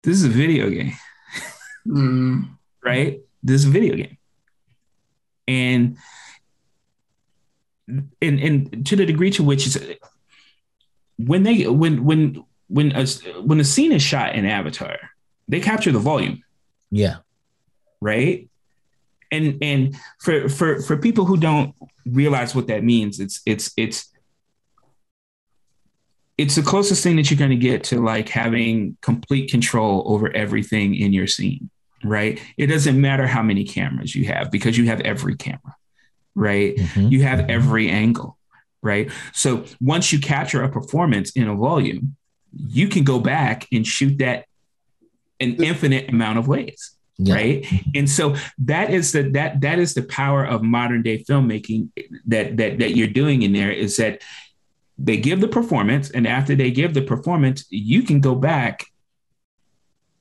this is a video game, right? This is a video game. And to the degree to which it's when a scene is shot in Avatar, they capture the volume. Yeah. Right. And for people who don't realize what that means, it's the closest thing that you're going to get to like having complete control over everything in your scene. Right. It doesn't matter how many cameras you have because you have every camera. Right. You have every angle. Right. So once you capture a performance in a volume, you can go back and shoot that an infinite amount of ways. Yeah. Right. And so that is the power of modern day filmmaking that you're doing in there, is that they give the performance, and after they give the performance, you can go back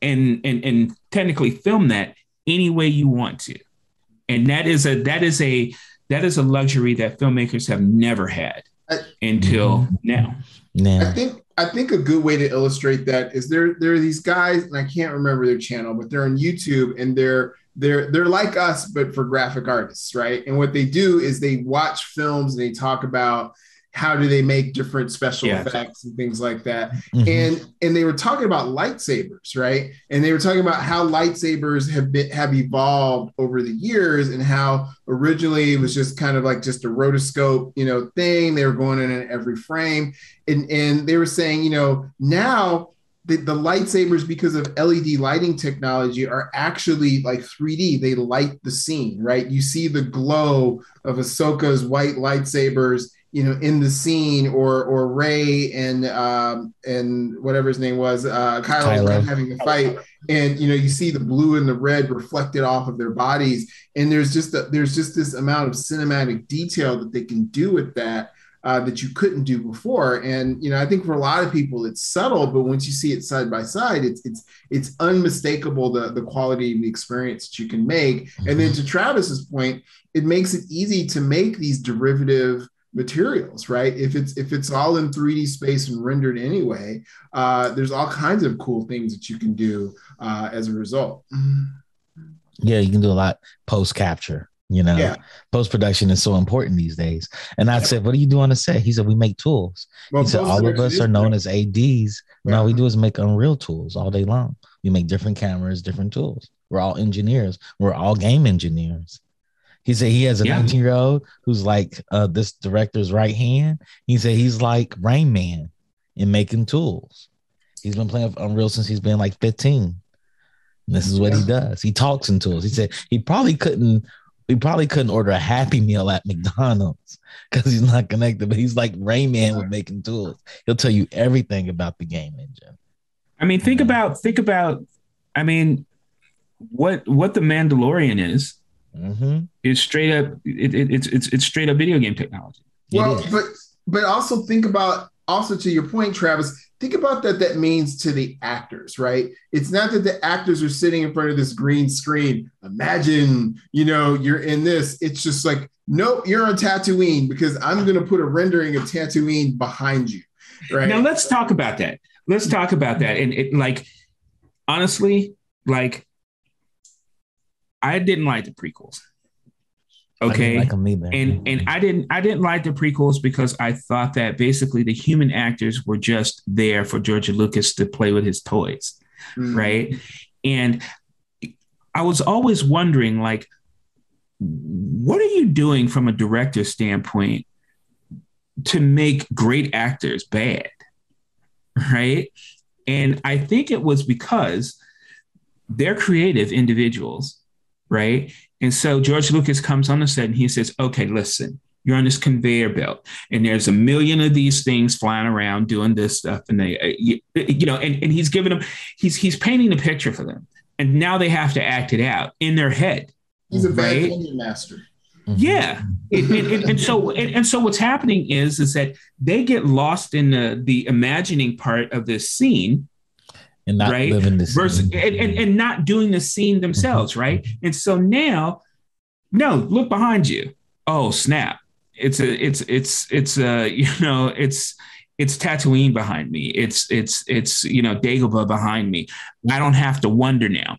and technically film that any way you want to. And that is a luxury that filmmakers have never had until now. Yeah. I think a good way to illustrate that is there are these guys, and I can't remember their channel, but they're on YouTube, and they're like us, but for graphic artists, right? And what they do is they watch films and they talk about how do they make different special effects and things like that. And they were talking about lightsabers, right? And they were talking about how lightsabers have evolved over the years, and how originally it was just kind of like just a rotoscope, thing. They were going in every frame. And they were saying, now the lightsabers, because of LED lighting technology, are actually like 3D. They light the scene, right? You see the glow of Ahsoka's white lightsabers, in the scene, or Rey and whatever his name was, Kylo having the fight, and you see the blue and the red reflected off of their bodies, and there's just this amount of cinematic detail that they can do with that that you couldn't do before. And I think for a lot of people it's subtle, but once you see it side by side, it's unmistakable the quality of the experience that you can make. And then to Travis's point, it makes it easy to make these derivative materials, right? If it's all in 3D space and rendered anyway, there's all kinds of cool things that you can do as a result. Yeah, you can do a lot post capture. Post production is so important these days. And I said, "What do you do on the set?" He said, "We make tools." He said, "All of us are known as ADs. Yeah. All we do is make Unreal tools all day long. We make different cameras, different tools. We're all engineers. We're all game engineers." He said he has a 19-year-old who's like this director's right hand. He said he's like Rain Man in making tools. He's been playing with Unreal since he's been like 15. And this is what he does. He talks in tools. He said he probably couldn't order a Happy Meal at McDonald's because he's not connected, but he's like Rain Man with making tools. He'll tell you everything about the game engine. I mean, think about, I mean, what the Mandalorian is. It's straight up. It's straight up video game technology. Well, but also think about, also to your point, Travis, think about that means to the actors, right? It's not that the actors are sitting in front of this green screen. Imagine, you're in this. It's just like, nope, you're on Tatooine because I'm going to put a rendering of Tatooine behind you, right? Now let's talk about that. And it, like, honestly, like, I didn't like the prequels. Okay. I didn't like them either. And I didn't like the prequels because I thought that basically the human actors were just there for George Lucas to play with his toys. Right. And I was always wondering, like, what are you doing from a director standpoint to make great actors bad? Right. And I think it was because they're creative individuals. Right. And so George Lucas comes on the set and he says, okay, listen, you're on this conveyor belt and there's a million of these things flying around doing this stuff. And they, and he's giving them, he's painting the picture for them. And now they have to act it out in their head. He's a bad opinion master. Yeah. And so what's happening is that they get lost in the imagining part of this scene. And not living the scene. And not doing the scene themselves, right? And so now, no, look behind you. Oh, snap. It's it's Tatooine behind me. It's Dagobah behind me. I don't have to wonder now.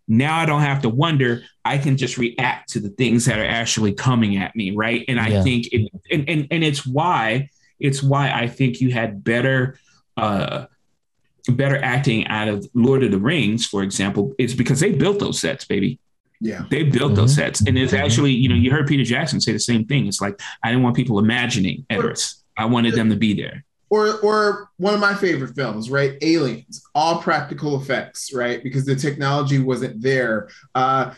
Now I don't have to wonder. I can just react to the things that are actually coming at me, right? And I think it's why I think you had better acting out of Lord of the Rings, for example. It's because they built those sets, baby. Yeah, they built those sets, and it's actually, you heard Peter Jackson say the same thing. It's like, I didn't want people imagining Eris. I wanted them to be there. Or one of my favorite films, right? Aliens, all practical effects, right? Because the technology wasn't there.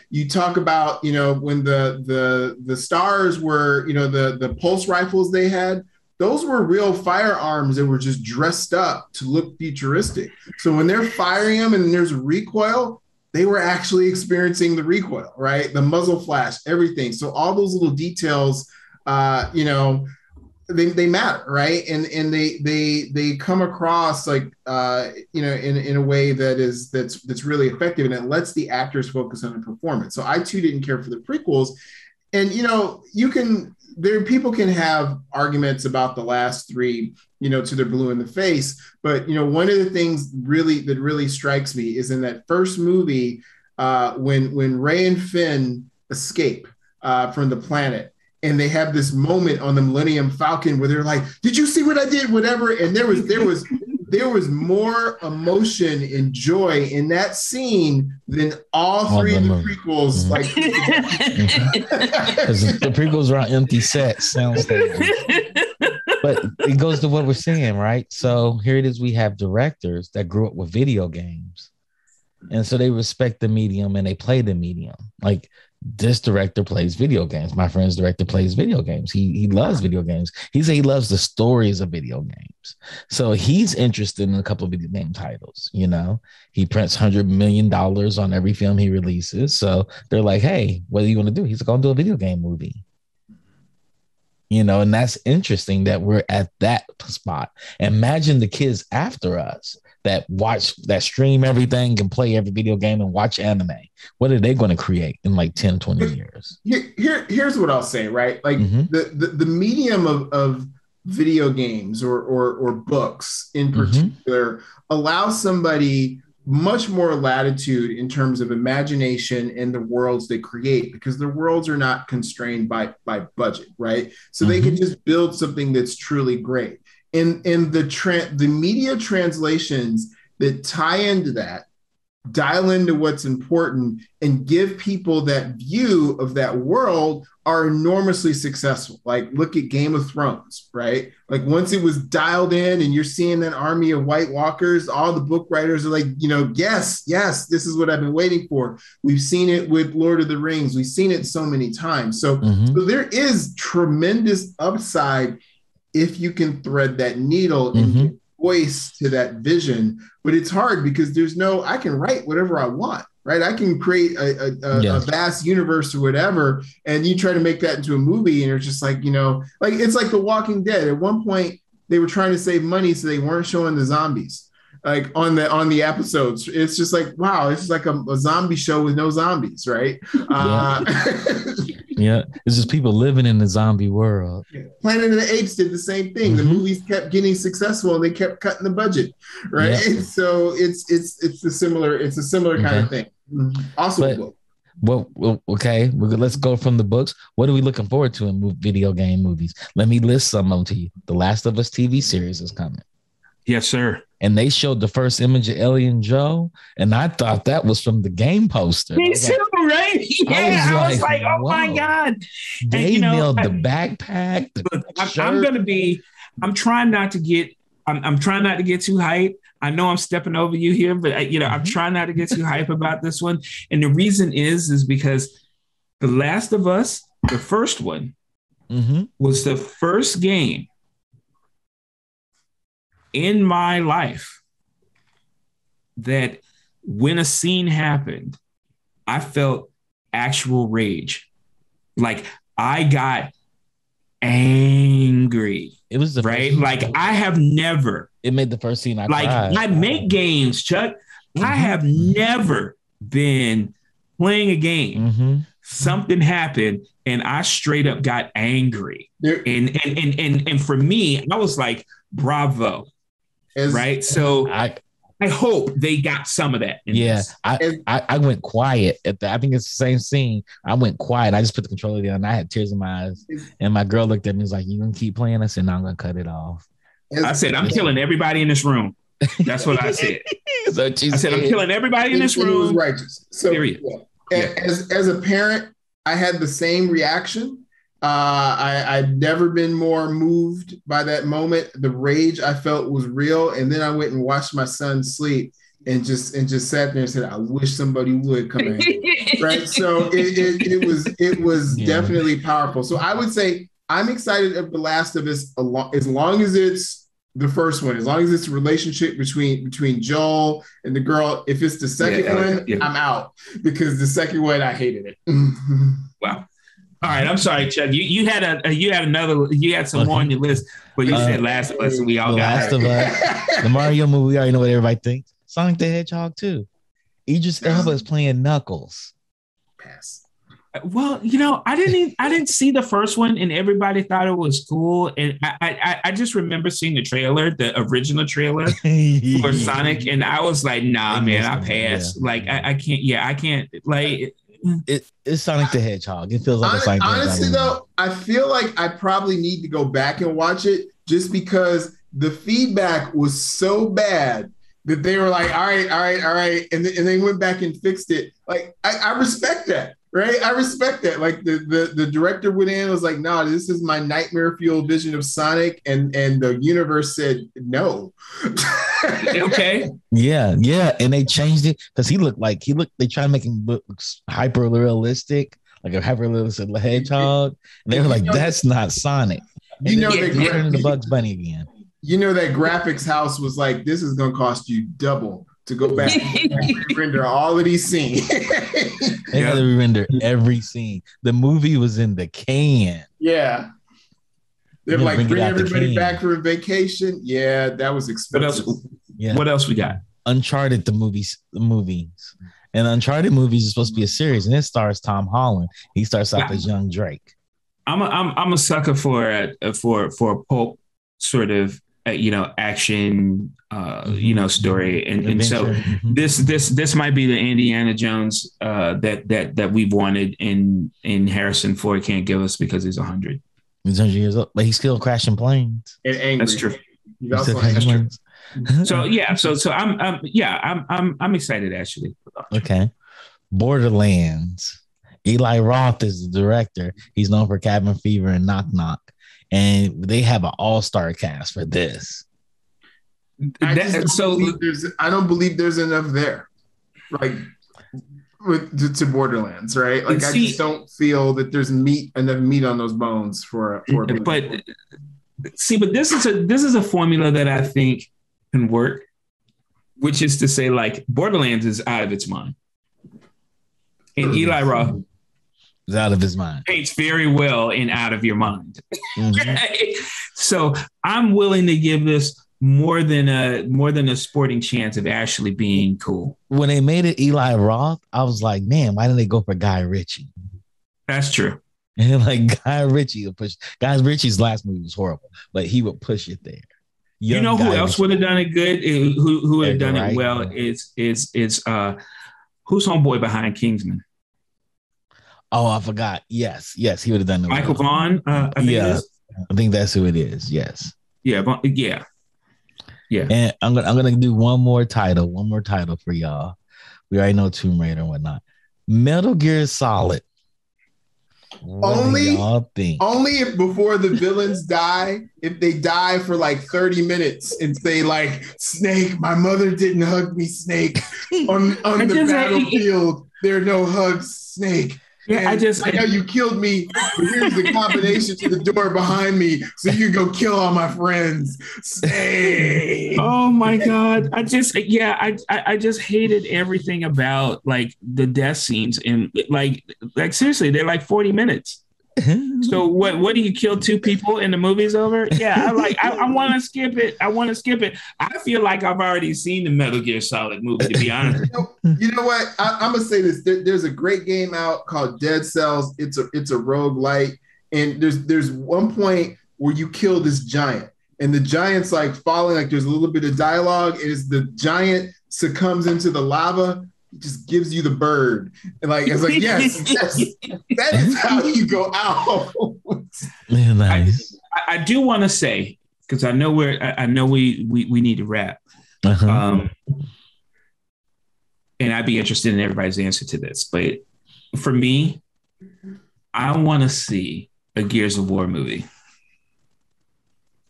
You talk about, when the stars were, the pulse rifles they had, those were real firearms that were just dressed up to look futuristic. So when they're firing them and there's a recoil, they were actually experiencing the recoil, right? The muzzle flash, everything. So all those little details, they matter, right? And they come across like in a way that's really effective, and it lets the actors focus on the performance. So I too didn't care for the prequels, and people can have arguments about the last three, to their blue in the face, but one of the things that really strikes me is in that first movie, when Rey and Finn escape from the planet. And they have this moment on the Millennium Falcon where they're like, "Did you see what I did?" Whatever. And there was more emotion and joy in that scene than all three of the prequels. Like, because the prequels are on empty sets, sound stages. But it goes to what we're saying, right? So here it is. We have directors that grew up with video games, and so they respect the medium and they play the medium. Like, this director plays video games. My friend's director plays video games. He loves video games. He said he loves the stories of video games. So he's interested in a couple of video game titles. He prints $100 million on every film he releases. So they're like, "Hey, what do you want to do?" He's like, "I'll do a video game movie." And that's interesting that we're at that spot. Imagine the kids after us that stream everything and play every video game and watch anime. What are they going to create in like 10, 20 years? Here's what I'll say, right? Like the medium of video games or books in particular allows somebody much more latitude in terms of imagination and the worlds they create, because the worlds are not constrained by budget, right? So they can just build something that's truly great. And the media translations that tie into that, dial into what's important, and give people that view of that world are enormously successful. Like, look at Game of Thrones, right? Like, once it was dialed in and you're seeing that army of White Walkers, all the book writers are like, yes, this is what I've been waiting for. We've seen it with Lord of the Rings. We've seen it so many times. So there is tremendous upside if you can thread that needle and give voice to that vision. But it's hard because I can write whatever I want, right? I can create a vast universe or whatever, and you try to make that into a movie, and it's just like, like it's like The Walking Dead. At one point, they were trying to save money, so they weren't showing the zombies like on the episodes. It's just like, wow, it's just like a zombie show with no zombies, right? Yeah, it's just people living in the zombie world. Planet of the Apes did the same thing. The movies kept getting successful and they kept cutting the budget, right? Yeah. So it's a similar kind of thing. Also, okay. Let's go from the books. What are we looking forward to in video game movies? Let me list some of them to you. The Last of Us TV series is coming. Yes, sir. And they showed the first image of Ellie and Joe, and I thought that was from the game poster. Me too, right? Yeah, I was like, oh my God. They nailed the backpack. I'm trying not to get too hype. I know I'm stepping over you here, but I'm trying not to get too hype about this one. And the reason is because The Last of Us, the first one, was the first game in my life that when a scene happened, I felt actual rage. Like, I got angry. It was the right. Like, I have never. It made the first scene I like cried. I make games, Chuck. I have never been playing a game, something happened, and I straight up got angry. And for me, I was like, bravo. Right. So I hope they got some of that. I went quiet at that. I think it's the same scene. I went quiet. I just put the controller down and I had tears in my eyes. And my girl looked at me and was like, "You gonna keep playing?" I said, "No, I'm gonna cut it off." I said, "I'm killing everybody in this room." That's what I said. I said, "I'm killing everybody in this room." It was righteous. So period. As a parent, I had the same reaction. I'd never been more moved by that moment. The rage I felt was real. And then I went and watched my son sleep and just sat there and said, "I wish somebody would come in." Right. So it was definitely powerful. So I would say I'm excited of The Last of Us as long as it's the first one, as long as it's a relationship between Joel and the girl. If it's the second one, I'm out, because the second one, I hated it. Wow. All right, I'm sorry, Chuck. You had some more on your list, but you said Last of Us, and we all got Last of Us. The Mario movie, we already know what everybody thinks. Sonic the Hedgehog too. Idris Elba is playing Knuckles. Pass. Well, I didn't see the first one, and everybody thought it was cool. And I just remember seeing the original trailer for Sonic, and I was like, "Nah, man, I pass." Yeah. Like, I can't. Like, it's Sonic the Hedgehog. It feels like a Sonic. Honestly, though, I feel like I probably need to go back and watch it, just because the feedback was so bad that they were like, all right, and they went back and fixed it. Like, I respect that. Right. I respect that. Like the director went in and was like, "No, this is my nightmare fueled vision of Sonic." And the universe said no. Okay. Yeah. And they changed it because they tried to make him look hyper realistic, like a hyper realistic hedgehog. And they were like, "That's not Sonic." And they turned into Bugs Bunny again. That graphics house was like, "This is going to cost you double to go back and render all of these scenes." They had to render every scene. The movie was in the can. Yeah. They're like, bring everybody back for a vacation. Yeah, that was expensive. What else we got? Uncharted the movies. And Uncharted movies is supposed to be a series, and it stars Tom Holland. He starts off as young Drake. I'm a sucker for a pulp sort of action story, and so this might be the Indiana Jones that we've wanted, in Harrison Ford can't give us because he's 100. He's 100 years old, but he's still crashing planes. And angry. That's true. That's true. So I'm excited actually. Okay, Borderlands. Eli Roth is the director. He's known for Cabin Fever and Knock Knock. And they have an all-star cast for this. I don't believe there's enough there, like to Borderlands, right? Like, I just don't feel that there's enough meat on those bones for. But this is a formula that I think can work, which is to say, like, Borderlands is out of its mind, and Eli Roth is out of his mind. Paints very well in Out of Your Mind. Mm-hmm. So I'm willing to give this more than a sporting chance of actually being cool. When they made it Eli Roth, I was like, man, why didn't they go for Guy Ritchie? That's true. And like Guy Ritchie would push. Guy Ritchie's last movie was horrible, but he would push it there. Who else would have done it good? Who would have done it well? Is who's homeboy behind Kingsman? Oh, I forgot. Yes, he would have done it. Michael Vaughn. I think that's who it is. Yes. Yeah. And I'm gonna do one more title for y'all. We already know Tomb Raider and whatnot. Metal Gear Solid. Only if before the villains die, if they die for like 30 minutes and say like, "Snake, my mother didn't hug me, Snake, on the battlefield. There are no hugs, Snake. Yeah, I know you killed me, but here's the combination to the door behind me, so you can go kill all my friends." Snake. Oh my God. I just hated everything about like the death scenes, and like seriously, they're like 40 minutes. So what do you kill two people in the movies over? Yeah, I want to skip it. I want to skip it. I feel like I've already seen the Metal Gear Solid movie, to be honest. You know what? I'm gonna say this. There's a great game out called Dead Cells. It's a roguelite. And there's one point where you kill this giant, and the giant's like falling, like there's a little bit of dialogue. As the giant succumbs into the lava, it just gives you the bird. And like it's like, yes, that is how you go out. Yeah, nice. I do want to say, because I know we need to wrap. Uh-huh. And I'd be interested in everybody's answer to this. But for me, I want to see a Gears of War movie.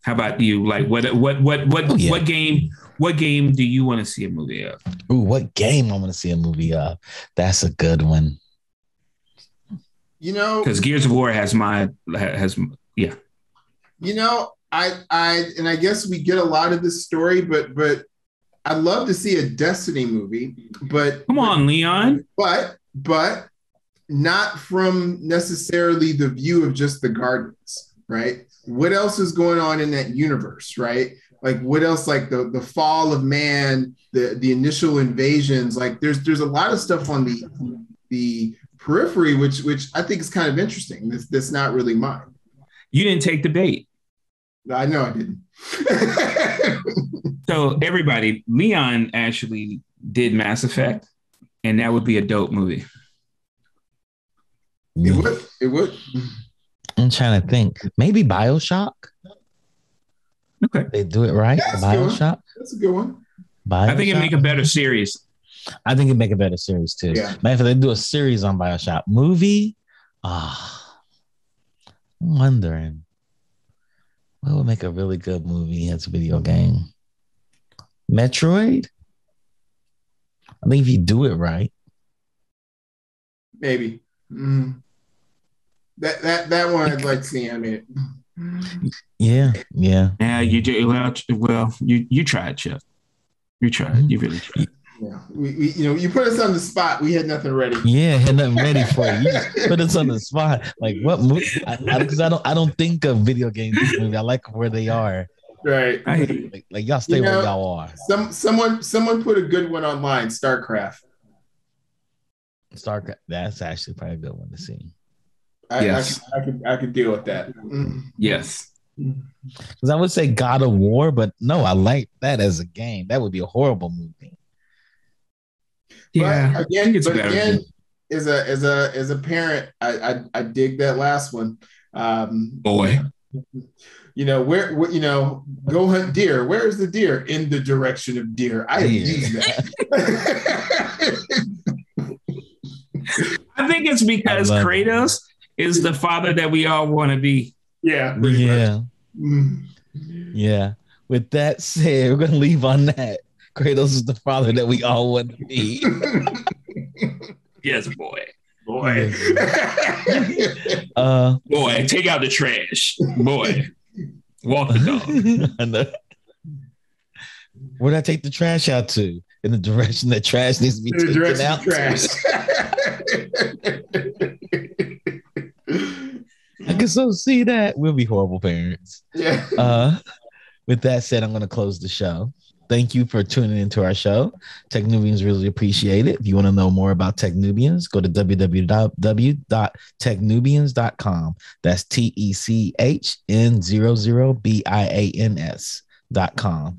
How about you? Like what game do you want to see a movie of? Ooh, what game I want to see a movie of? That's a good one. You know, because Gears of War has yeah. You know, I guess we get a lot of this story, but I'd love to see a Destiny movie. But come on, Leon. But not from necessarily the view of just the Guardians, right? What else is going on in that universe, right? Like what else, like the fall of man, the initial invasions, like there's a lot of stuff on the periphery, which I think is kind of interesting. That's not really mine. You didn't take the bait. I know I didn't. So everybody, Leon actually did Mass Effect, and that would be a dope movie. It would. I'm trying to think. Maybe BioShock. Okay. They do it right. Yeah, BioShock. That's a good one. BioShock? I think it'd make a better series. I think it'd make a better series too. Yeah. Man, if they do a series on BioShock movie, I'm wondering what would make a really good movie as a video game. Metroid? I think if you do it right. Maybe. That one I'd like to see animated. Yeah. Yeah, you do. Well, you tried, Chip. You tried. You really tried. Yeah, we you put us on the spot. We had nothing ready. Yeah, had nothing ready for you. You just put us on the spot. Like what movie? Because I don't think of video games movie. I like where they are. Right. Like y'all stay where y'all are. Someone put a good one online. StarCraft. StarCraft. That's actually probably a good one to see. Yes. I could deal with that. Yes. Because I would say God of War, but no, I like that as a game. That would be a horrible movie. Yeah. But again, as a parent, I dig that last one. Boy. Where go hunt deer. Where is the deer? In the direction of deer. I have used that. I think it's because Kratos is the father that we all want to be. Yeah. Yeah. With that said, we're gonna leave on that. Kratos is the father that we all want to be. Yes, boy. Boy, take out the trash. Boy, walk the dog. Where'd I take the trash out to? In the direction that trash needs to be taken out. Trash. I can so see that. We'll be horrible parents. Yeah. With that said, I'm going to close the show. Thank you for tuning into our show. Technubians really appreciate it. If you want to know more about Technubians, go to www.techn00bians.com. That's techn00bians.com.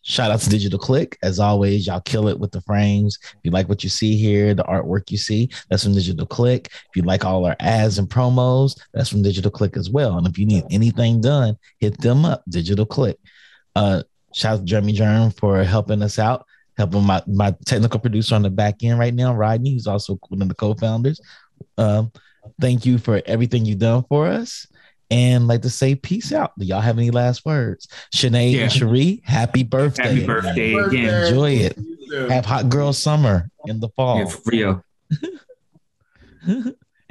Shout out to Digital Click. As always, y'all kill it with the frames. If you like what you see here, the artwork you see, that's from Digital Click. If you like all our ads and promos, that's from Digital Click as well. And if you need anything done, hit them up, Digital Click. Shout out to Jeremy Germ for helping us out, helping my technical producer on the back end right now, Rodney, who's also one of the co-founders. Thank you for everything you've done for us. And like to say peace out. Do y'all have any last words? Sinead and Cherie, happy birthday. Happy birthday again. Enjoy it. Have hot girl summer in the fall. Yeah, for real.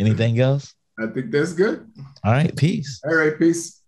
Anything else? I think that's good. All right, peace. All right, peace.